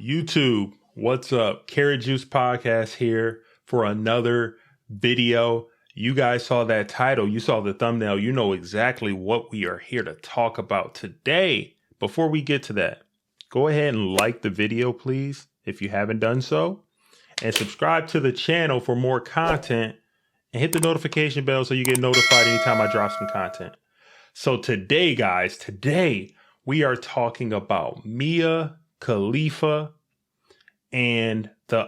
YouTube, what's up? Karat Juice Podcast here for another video. You guys saw that title. You saw the thumbnail. You know exactly what we are here to talk about today. Before we get to that, go ahead and like the video, please, if you haven't done so. And subscribe to the channel for more content. And hit the notification bell so you get notified anytime I drop some content. So today, guys, we are talking about Mia Khalifa and the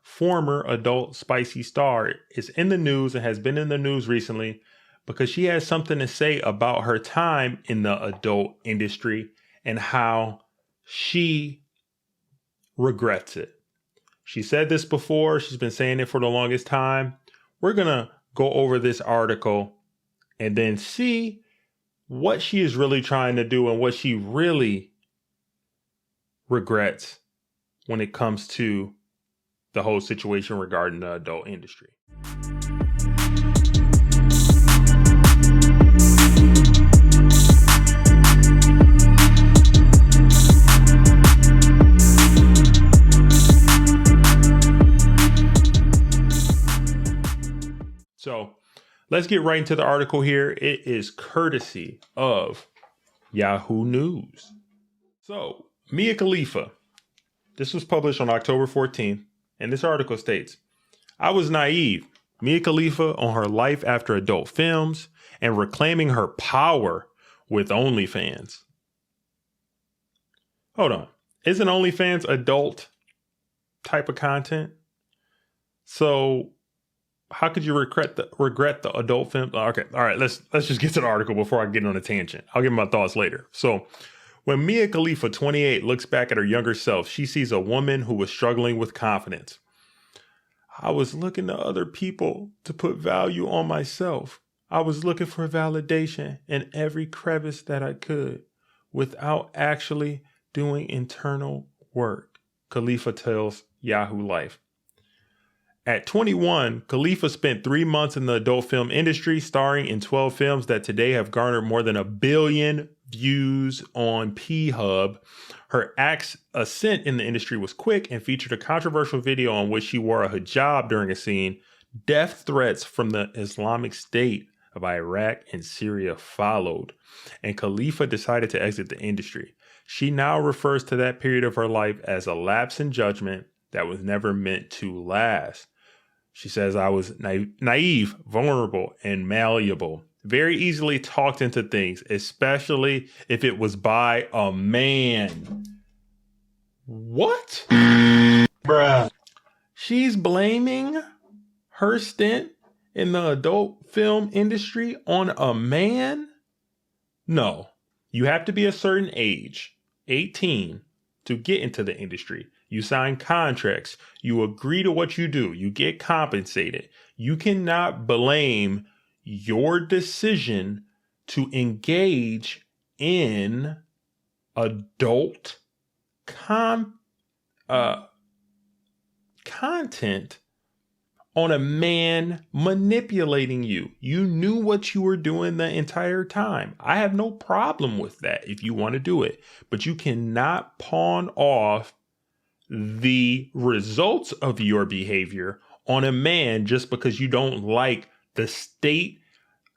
former adult spicy star is in the news and has been in the news recently because she has something to say about her time in the adult industry and how she regrets it. She said this before. She's been saying it for the longest time. We're going to go over this article and then see what she is really trying to do and what she really regrets when it comes to the whole situation regarding the adult industry. So let's get right into the article here. It is courtesy of Yahoo News. So Mia Khalifa, this was published on October 14th, and this article states, I was naive. Mia Khalifa on her life after adult films and reclaiming her power with OnlyFans. Hold on. Isn't OnlyFans adult type of content? So how could you regret the adult film? Okay. All right. Let's just get to the article before I get on a tangent. I'll give my thoughts later. So when Mia Khalifa, 28, looks back at her younger self, she sees a woman who was struggling with confidence. I was looking to other people to put value on myself. I was looking for validation in every crevice that I could without actually doing internal work, Khalifa tells Yahoo Life. At 21, Khalifa spent 3 months in the adult film industry, starring in 12 films that today have garnered more than 1 billion views on P-Hub. Her ascent in the industry was quick and featured a controversial video on which she wore a hijab during a scene. Death threats from the Islamic State of Iraq and Syria followed, and Khalifa decided to exit the industry. She now refers to that period of her life as a lapse in judgment that was never meant to last. She says, I was naive, vulnerable, and malleable. Very easily talked into things, especially if it was by a man. What? Bruh. She's blaming her stint in the adult film industry on a man? No. You have to be a certain age, 18, to get into the industry. You sign contracts. You agree to what you do. You get compensated. You cannot blame your decision to engage in adult content on a man manipulating you. You knew what you were doing the entire time. I have no problem with that if you want to do it, but you cannot pawn off the results of your behavior on a man just because you don't like the state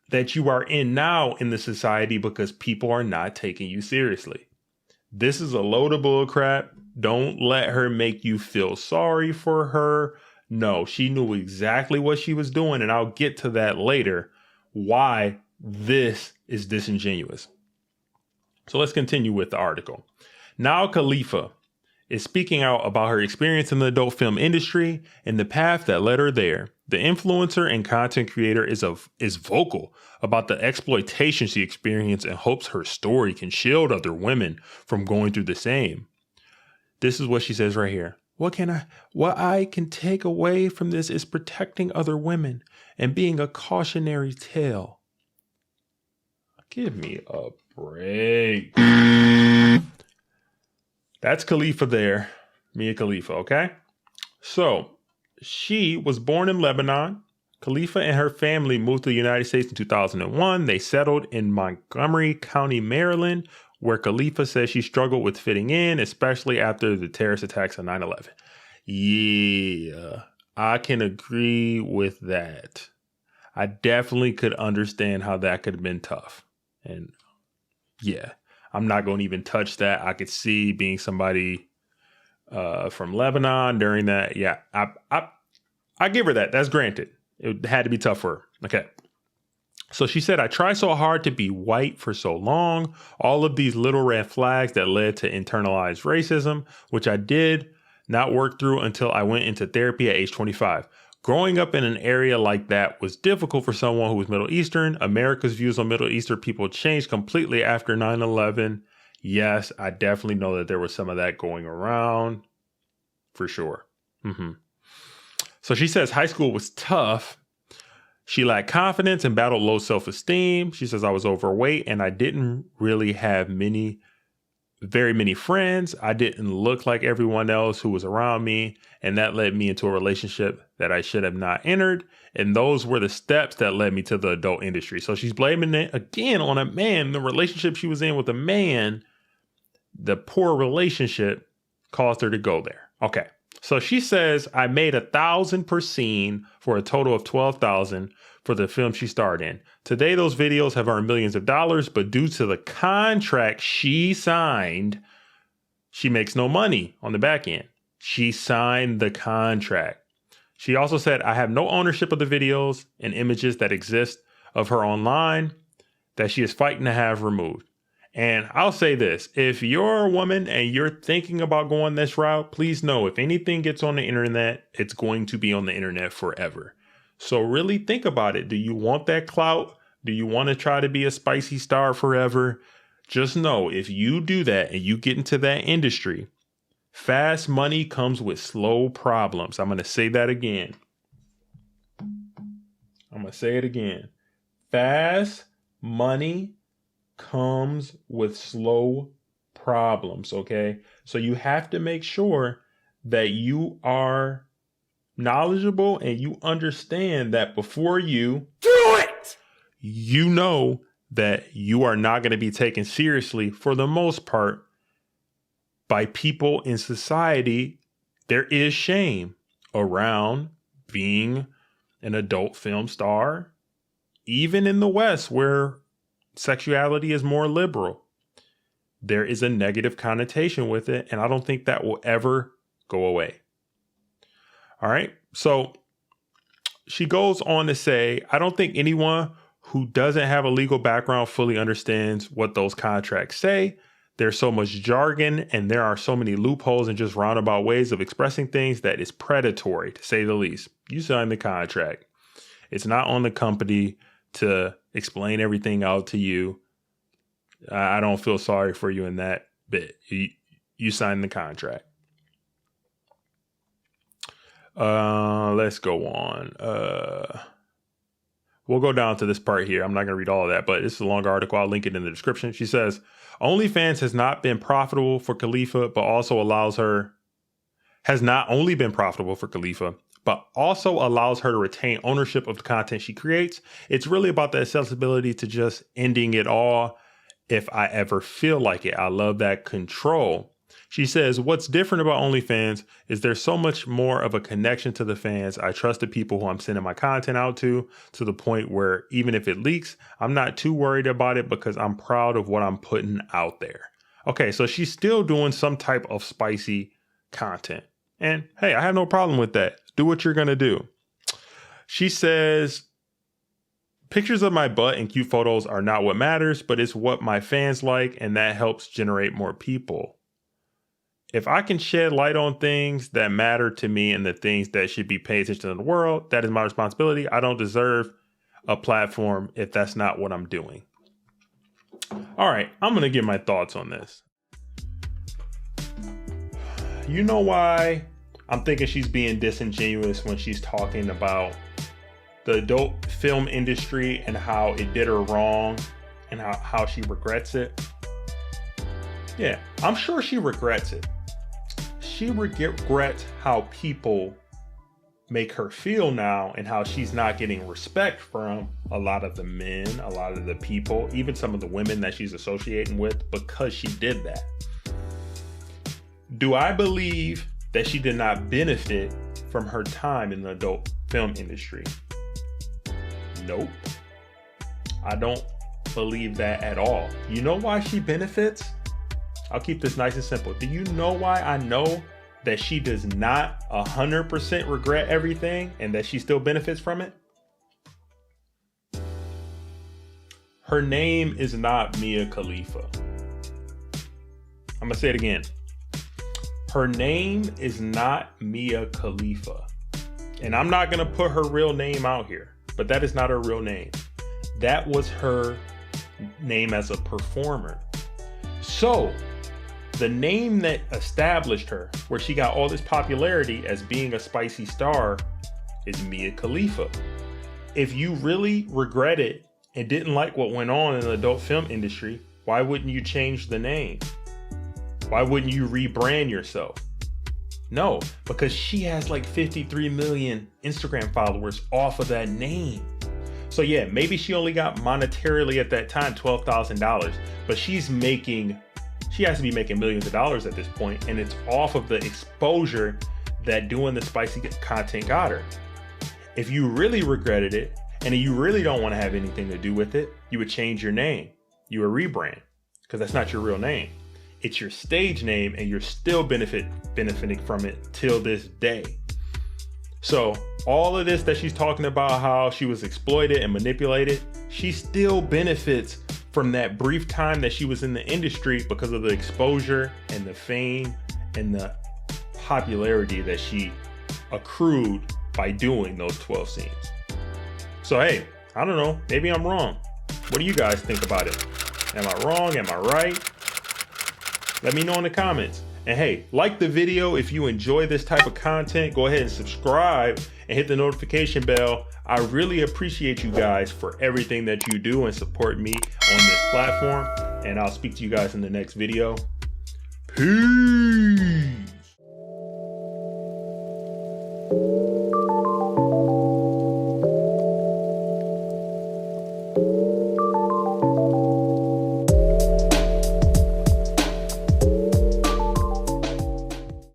that you are in now in the society because people are not taking you seriously. This is a load of bull crap. Don't let her make you feel sorry for her. No, she knew exactly what she was doing, and I'll get to that later, why this is disingenuous. So let's continue with the article. Now Khalifa is speaking out about her experience in the adult film industry and the path that led her there. The influencer and content creator is vocal about the exploitation she experienced and hopes her story can shield other women from going through the same. This is what she says right here. What I can take away from this is protecting other women and being a cautionary tale. Give me a break. That's Khalifa there, Mia Khalifa, okay? So she was born in Lebanon. Khalifa and her family moved to the United States in 2001. They settled in Montgomery County, Maryland, where Khalifa says she struggled with fitting in, especially after the terrorist attacks on 9/11. Yeah, I can agree with that. I definitely could understand how that could have been tough. And yeah, I'm not going to even touch that. I could see being somebody from Lebanon during that. Yeah, I give her that. That's granted. It had to be tough for her. Okay. So she said, I tried so hard to be white for so long. All of these little red flags that led to internalized racism, which I did not work through until I went into therapy at age 25. Growing up in an area like that was difficult for someone who was Middle Eastern. America's views on Middle Eastern people changed completely after 9/11. Yes, I definitely know that there was some of that going around for sure. So she says high school was tough. She lacked confidence and battled low self-esteem. She says I was overweight and I didn't really have very many friends. I didn't look like everyone else who was around me. And that led me into a relationship that I should have not entered. And those were the steps that led me to the adult industry. So she's blaming it again on a man. The relationship she was in with a man, the poor relationship caused her to go there. Okay. So she says, I made $1,000 per scene for a total of $12,000 for the film she starred in. Today, those videos have earned millions of dollars, but due to the contract she signed, she makes no money on the back end. She signed the contract. She also said, I have no ownership of the videos and images that exist of her online that she is fighting to have removed. And I'll say this, if you're a woman and you're thinking about going this route, please know if anything gets on the internet, it's going to be on the internet forever. So really think about it. Do you want that clout? Do you want to try to be a spicy star forever? Just know if you do that and you get into that industry, fast money comes with slow problems. I'm going to say that again. Fast money comes with slow problems, okay? So you have to make sure that you are knowledgeable and you understand that before you do it, you know that you are not going to be taken seriously for the most part by people in society. There is shame around being an adult film star, even in the West where sexuality is more liberal. There is a negative connotation with it, and I don't think that will ever go away. All right. So she goes on to say, I don't think anyone who doesn't have a legal background fully understands what those contracts say. There's so much jargon and there are so many loopholes and just roundabout ways of expressing things that is predatory, to say the least. You signed the contract. It's not on the company to explain everything out to you. I don't feel sorry for you in that bit. You signed the contract. Let's go on. We'll go down to this part here. I'm not going to read all of that, but it's a longer article. I'll link it in the description. She says, OnlyFans has not been profitable for Khalifa, but also has not only been profitable for Khalifa, but also allows her to retain ownership of the content she creates. It's really about the accessibility to just ending it all if I ever feel like it. I love that control. She says, what's different about OnlyFans is there's so much more of a connection to the fans. I trust the people who I'm sending my content out to the point where even if it leaks, I'm not too worried about it because I'm proud of what I'm putting out there. Okay, so she's still doing some type of spicy content. And hey, I have no problem with that. Do what you're going to do. She says, pictures of my butt and cute photos are not what matters, but it's what my fans like, and that helps generate more people. If I can shed light on things that matter to me and the things that should be paid attention to in the world, that is my responsibility. I don't deserve a platform if that's not what I'm doing. All right, I'm going to give my thoughts on this. You know why I'm thinking she's being disingenuous when she's talking about the adult film industry and how it did her wrong and how she regrets it? Yeah, I'm sure she regrets it. She regrets how people make her feel now and how she's not getting respect from a lot of the men, a lot of the people, even some of the women that she's associating with because she did that. Do I believe that she did not benefit from her time in the adult film industry? Nope. I don't believe that at all. You know why she benefits? I'll keep this nice and simple. Do you know why I know that she does not 100% regret everything and that she still benefits from it? Her name is not Mia Khalifa. I'm gonna say it again. Her name is not Mia Khalifa. And I'm not gonna put her real name out here, but that is not her real name. That was her name as a performer. So, the name that established her, where she got all this popularity as being a spicy star, is Mia Khalifa. If you really regret it and didn't like what went on in the adult film industry, why wouldn't you change the name? Why wouldn't you rebrand yourself? No, because she has like 53 million Instagram followers off of that name. So yeah, maybe she only got monetarily at that time $12,000, but she has to be making millions of dollars at this point, and it's off of the exposure that doing the spicy content got her. If you really regretted it, and you really don't want to have anything to do with it, you would change your name. You would rebrand, because that's not your real name. It's your stage name, and you're still benefiting from it till this day. So all of this that she's talking about, how she was exploited and manipulated, she still benefits from that brief time that she was in the industry because of the exposure and the fame and the popularity that she accrued by doing those 12 scenes. So hey, I don't know, maybe I'm wrong. What do you guys think about it? Am I wrong? Am I right? Let me know in the comments. And hey, like the video if you enjoy this type of content. Go ahead and subscribe and hit the notification bell. I really appreciate you guys for everything that you do and support me on this platform. And I'll speak to you guys in the next video. Peace.